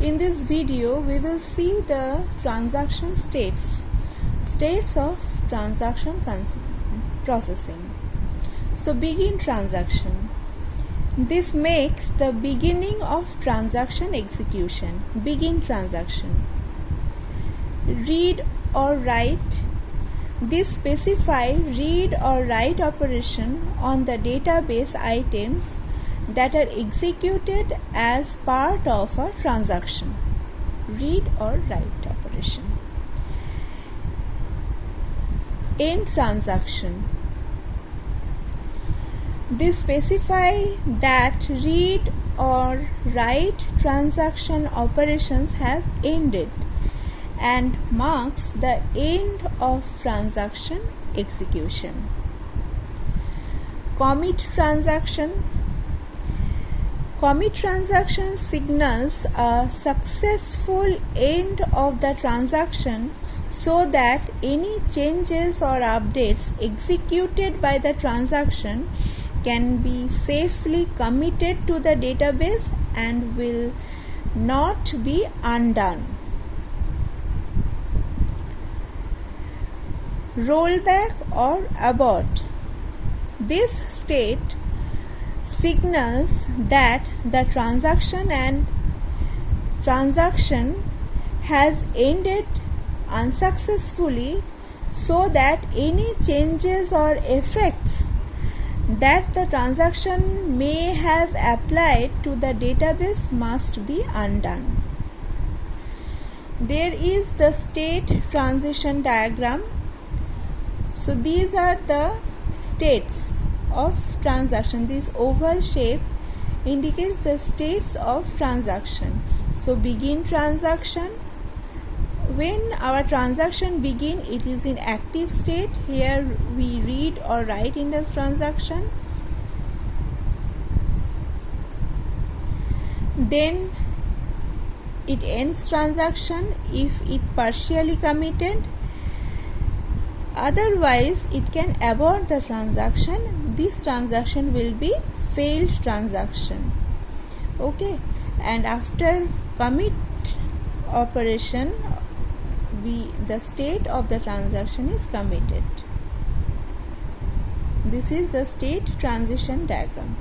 In this video, we will see the transaction states of transaction processing. So begin transaction. This makes the beginning of transaction execution. Begin transaction. Read or write. This specify read or write operation on the database items that are executed as part of a transaction. Read or write operation. End transaction. This specify that read or write transaction operations have ended and marks the end of transaction execution. Commit transaction. Commit transaction signals a successful end of the transaction so that any changes or updates executed by the transaction can be safely committed to the database and will not be undone. Rollback or abort. This state signals that the transaction has ended unsuccessfully so that any changes or effects that the transaction may have applied to the database must be undone. There is the state transition diagram. So these are the states of transaction. This oval shape indicates the states of transaction. So begin transaction. When our transaction begin, it is in active state. Here we read or write in the transaction. Then it ends transaction if it partially committed. Otherwise, it can abort the transaction. This transaction will be failed transaction. Okay, and after commit operation, the state of the transaction is committed. This is the state transition diagram.